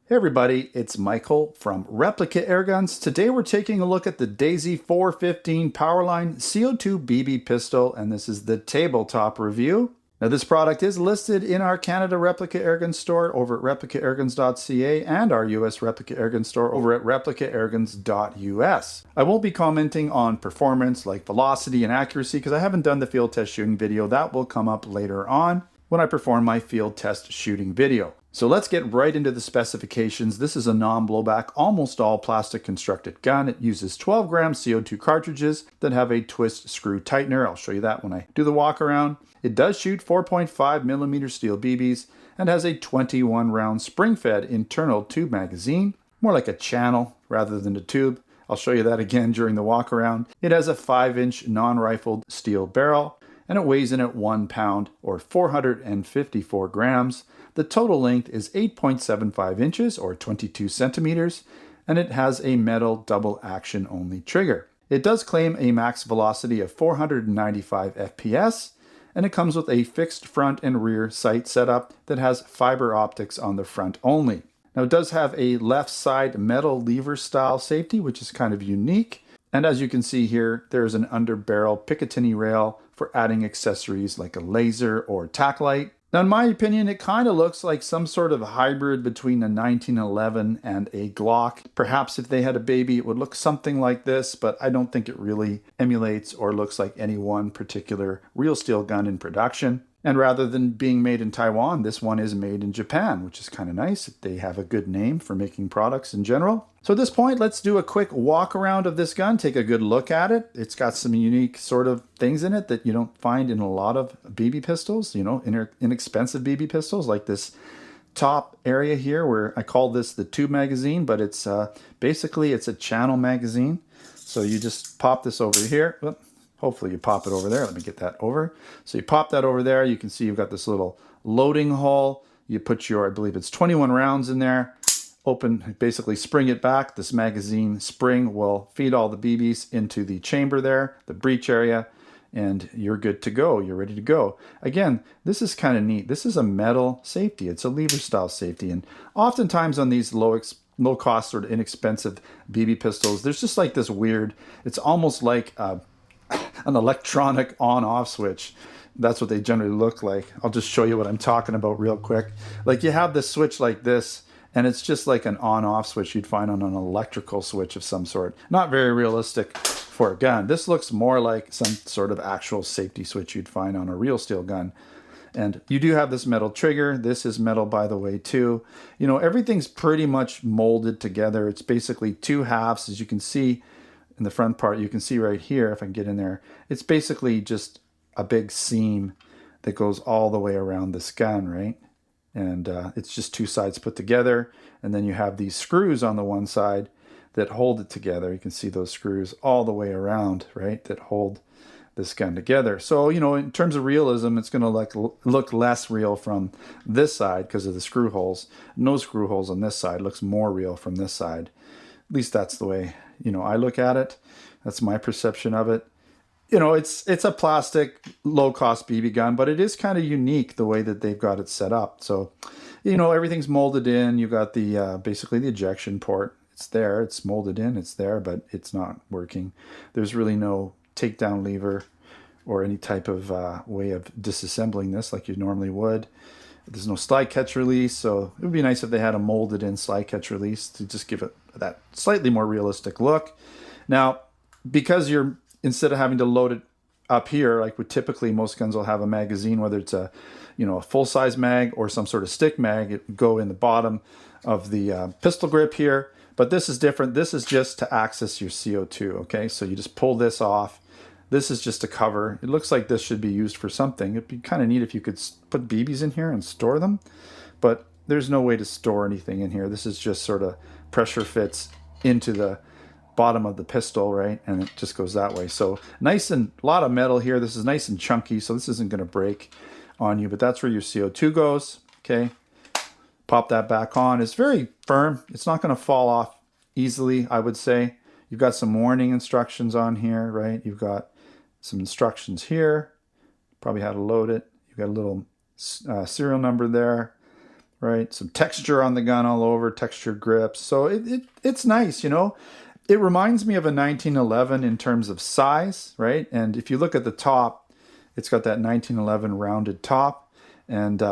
Hey everybody, it's Michael from Replica Airguns. Today we're taking a look at the Daisy 415 Powerline CO2 BB Pistol, and this is the tabletop review. Now this product is listed in our Canada Replica Airgun store over at replicaairguns.ca and our US Replica Airgun store over at replicaairguns.us. I won't be commenting on performance like velocity and accuracy because I haven't done the field test shooting video. That will come up later on when I perform my field test shooting video. So let's get right into the specifications. This is a non-blowback, almost all plastic constructed gun. It uses 12 gram CO2 cartridges that have a twist screw tightener. I'll show you that when I do the walk around. It does shoot 4.5 millimeter steel BBs and has a 21 round spring-fed internal tube magazine, more like a channel rather than a tube. I'll show you that again during the walk around. It has a 5-inch non-rifled steel barrel, and it weighs in at 1 pound or 454 grams. The total length is 8.75 inches or 22 centimeters, and it has a metal double action only trigger. It does claim a max velocity of 495 FPS, and it comes with a fixed front and rear sight setup that has fiber optics on the front only. Now it does have a left side metal lever style safety, which is kind of unique. And as you can see here, there's an under barrel Picatinny rail for adding accessories like a laser or tack light. Now, in my opinion, it kind of looks like some sort of hybrid between a 1911 and a Glock. Perhaps if they had a baby, it would look something like this, but I don't think it really emulates or looks like any one particular real steel gun in production. And rather than being made in Taiwan, this one is made in Japan, which is kind of nice. They have a good name for making products in general. So at this point, let's do a quick walk around of this gun, take a good look at it. It's got some unique sort of things in it that you don't find in a lot of BB pistols, you know, inexpensive BB pistols, like this top area here where I call this the tube magazine, but it's basically it's a channel magazine. So you just pop this over here. Hopefully you pop it over there. Let me get that over. So you pop that over there. You can see you've got this little loading hole. You put your, I believe it's 21 rounds in there. Open, basically spring it back. This magazine spring will feed all the BBs into the chamber there, the breech area, and you're good to go. You're ready to go. Again, this is kind of neat. This is a metal safety. It's a lever style safety. And oftentimes on these low cost sort of inexpensive BB pistols, there's just like this weird, it's almost like an electronic on-off switch. That's what they generally look like. I'll just show you what I'm talking about real quick. Like you have this switch like this, and it's just like an on-off switch you'd find on an electrical switch of some sort. Not very realistic for a gun. This looks more like some sort of actual safety switch you'd find on a real steel gun. And you do have this metal trigger. This is metal, by the way, too. You know, everything's pretty much molded together. It's basically two halves, as you can see. In the front part, you can see right here, if I can get in there, it's basically just a big seam that goes all the way around this gun, right? And it's just two sides put together. And then you have these screws on the one side that hold it together. You can see those screws all the way around, right? That hold this gun together. So, you know, in terms of realism, it's going to look less real from this side because of the screw holes. No screw holes on this side. It looks more real from this side. At least that's the way, you know, I look at it. That's my perception of it. You know, it's a plastic, low-cost BB gun, but it is kind of unique the way that they've got it set up. So, you know, everything's molded in. You've got the basically the ejection port. It's there. It's molded in. It's there, but it's not working. There's really no takedown lever or any type of way of disassembling this like you normally would. There's no slide catch release, so it would be nice if they had a molded in slide catch release to just give it that slightly more realistic look. Now, because you're, instead of having to load it up here, like with typically most guns will have a magazine, whether it's a, you know, a full-size mag or some sort of stick mag, it would go in the bottom of the pistol grip here. But this is different. This is just to access your CO2, okay? So you just pull this off. This is just a cover. It looks like this should be used for something. It'd be kind of neat if you could put BBs in here and store them, but there's no way to store anything in here. This is just sort of pressure fits into the bottom of the pistol, right? And it just goes that way. So nice, and a lot of metal here. This is nice and chunky, so this isn't going to break on you, but that's where your CO2 goes, okay? Pop that back on. It's very firm. It's not going to fall off easily, I would say. You've got some warning instructions on here, right? You've got some instructions here, probably how to load it. You've got a little serial number there, right? Some texture on the gun all over, textured grips. So it's nice, you know. It reminds me of a 1911 in terms of size, right? And if you look at the top, it's got that 1911 rounded top. And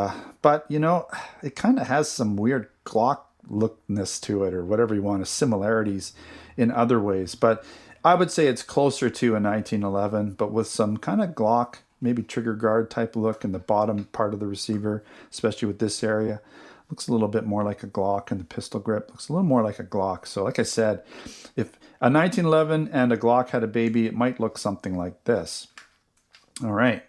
but you know, it kind of has some weird Glock lookness to it, or whatever you want, similarities in other ways. But I would say it's closer to a 1911, but with some kind of Glock, maybe trigger guard type look in the bottom part of the receiver, especially with this area. Looks a little bit more like a Glock, and the pistol grip looks a little more like a Glock. So like I said, if a 1911 and a Glock had a baby, it might look something like this. All right.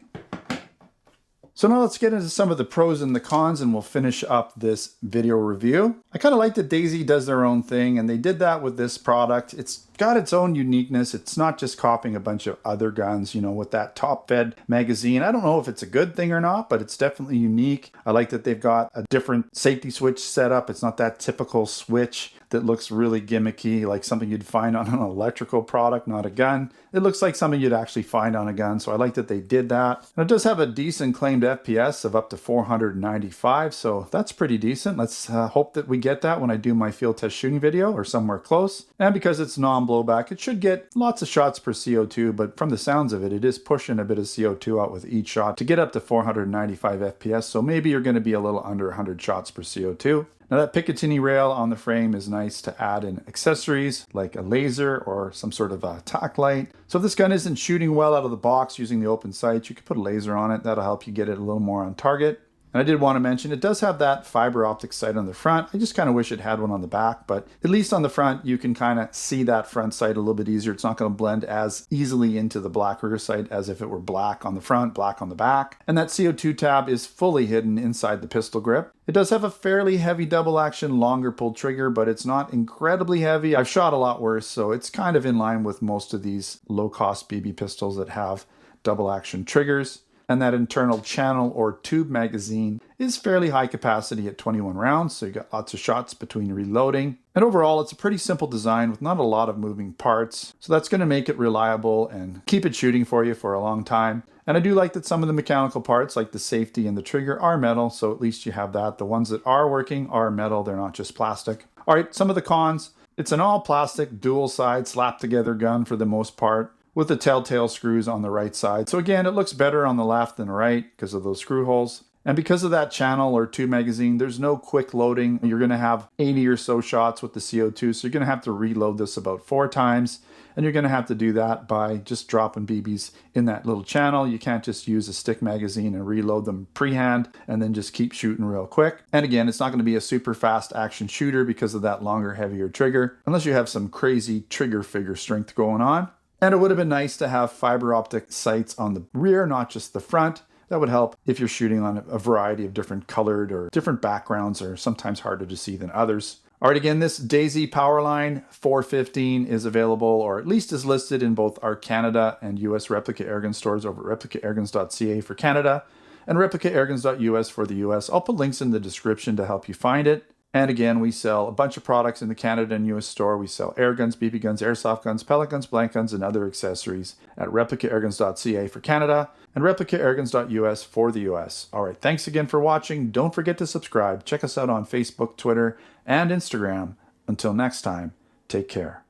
So now let's get into some of the pros and the cons, and we'll finish up this video review. I kind of like that Daisy does their own thing, and they did that with this product. It's got its own uniqueness. It's not just copying a bunch of other guns, you know, with that top-fed magazine. I don't know if it's a good thing or not, but it's definitely unique. I like that they've got a different safety switch set up. It's not that typical switch that looks really gimmicky, like something you'd find on an electrical product, not a gun. It looks like something you'd actually find on a gun, so I like that they did that. And it does have a decent claimed FPS of up to 495, so that's pretty decent. Let's hope that we get that when I do my field test shooting video, or somewhere close. And because it's non-blowback, it should get lots of shots per CO2, but from the sounds of it, it is pushing a bit of CO2 out with each shot to get up to 495 FPS, so maybe you're going to be a little under 100 shots per CO2. Now that Picatinny rail on the frame is nice to add in accessories like a laser or some sort of a tack light. So if this gun isn't shooting well out of the box using the open sights, you could put a laser on it. That'll help you get it a little more on target. And I did want to mention, it does have that fiber optic sight on the front. I just kind of wish it had one on the back, but at least on the front, you can kind of see that front sight a little bit easier. It's not going to blend as easily into the black rear sight as if it were black on the front, black on the back. And that CO2 tab is fully hidden inside the pistol grip. It does have a fairly heavy double action, longer pull trigger, but it's not incredibly heavy. I've shot a lot worse, so it's kind of in line with most of these low-cost BB pistols that have double action triggers. And that internal channel or tube magazine is fairly high capacity at 21 rounds, so you got lots of shots between reloading. And overall, it's a pretty simple design with not a lot of moving parts, so that's going to make it reliable and keep it shooting for you for a long time. And I do like that some of the mechanical parts, like the safety and the trigger, are metal, so at least you have that. The ones that are working are metal, they're not just plastic. All right, some of the cons. It's an all-plastic, dual-side, slap-together gun for the most part, with the telltale screws on the right side. So again, it looks better on the left than right because of those screw holes. And because of that channel or tube magazine, there's no quick loading. You're going to have 80 or so shots with the CO2, so you're going to have to reload this about 4 times. And you're going to have to do that by just dropping BBs in that little channel. You can't just use a stick magazine and reload them pre-hand and then just keep shooting real quick. And again, it's not going to be a super fast action shooter because of that longer, heavier trigger, unless you have some crazy trigger figure strength going on. And it would have been nice to have fiber optic sights on the rear, not just the front. That would help if you're shooting on a variety of different colored or different backgrounds, or sometimes harder to see than others. All right, again, this Daisy Powerline 415 is available, or at least is listed in both our Canada and US Replica Airgun stores over at replicaairguns.ca for Canada and replicaairguns.us for the US. I'll put links in the description to help you find it. And again, we sell a bunch of products in the Canada and US store. We sell air guns, BB guns, airsoft guns, pellet guns, blank guns, and other accessories at replicaairguns.ca for Canada and replicaairguns.us for the US. All right, thanks again for watching. Don't forget to subscribe. Check us out on Facebook, Twitter, and Instagram. Until next time, take care.